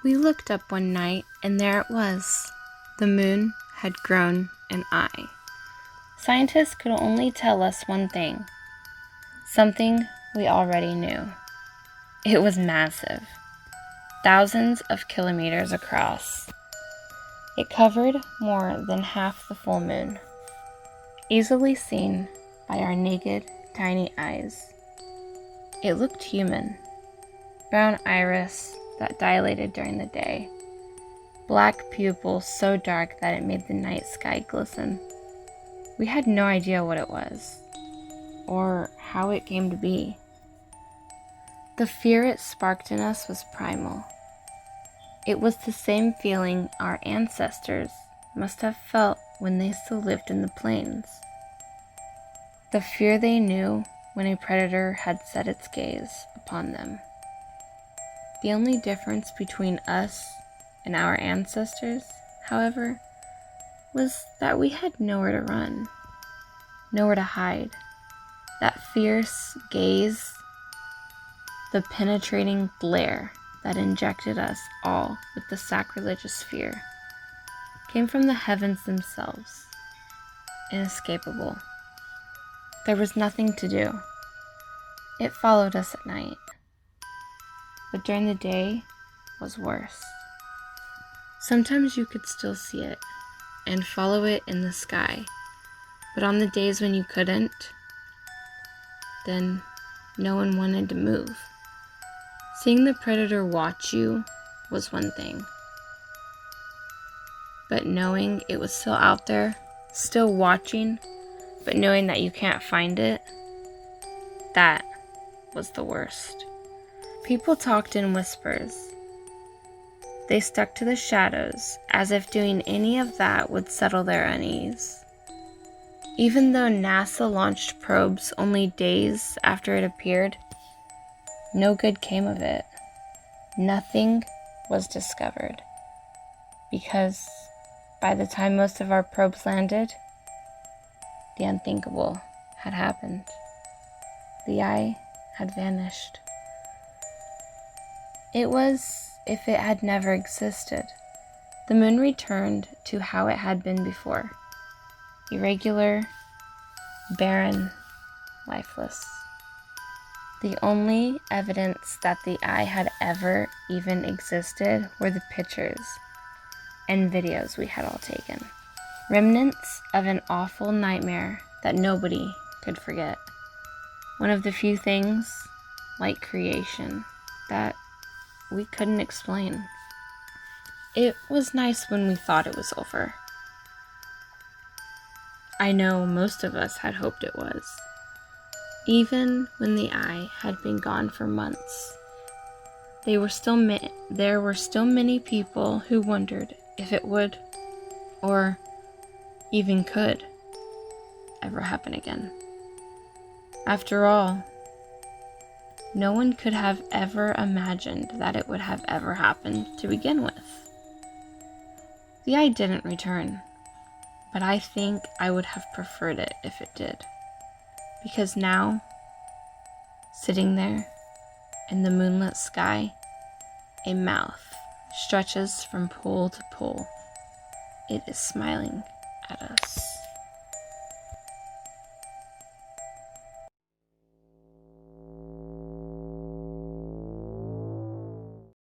We looked up one night, and there it was. The moon had grown an eye. Scientists could only tell us one thing, something we already knew. It was massive, thousands of kilometers across. It covered more than half the full moon, easily seen by our naked, tiny eyes. It looked human, brown iris that dilated during the day, black pupils so dark that it made the night sky glisten. We had no idea what it was, or how it came to be. The fear it sparked in us was primal. It was the same feeling our ancestors must have felt when they still lived in the plains. The fear they knew when a predator had set its gaze upon them. The only difference between us and our ancestors, however, was that we had nowhere to run, nowhere to hide. That fierce gaze, the penetrating glare that injected us all with the sacrilegious fear, came from the heavens themselves, inescapable. There was nothing to do. It followed us at night, but during the day was worse. Sometimes you could still see it and follow it in the sky, but on the days when you couldn't, then no one wanted to move. Seeing the predator watch you was one thing, but knowing it was still out there, still watching, but knowing that you can't find it, that was the worst. People talked in whispers. They stuck to the shadows, as if doing any of that would settle their unease. Even though NASA launched probes only days after it appeared, no good came of it. Nothing was discovered, because by the time most of our probes landed, the unthinkable had happened. The eye had vanished. It was if it had never existed. The moon returned to how it had been before. Irregular, barren, lifeless. The only evidence that the eye had ever even existed were the pictures and videos we had all taken. Remnants of an awful nightmare that nobody could forget. One of the few things, like creation, that we couldn't explain. It was nice when we thought it was over. I know most of us had hoped it was, even when the eye had been gone for months. There were still many people who wondered if it would, or even could, ever happen again. After all, no one could have ever imagined that it would have ever happened to begin with. The eye didn't return, but I think I would have preferred it if it did. Because now, sitting there in the moonlit sky, a mouth stretches from pole to pole. It is smiling at us.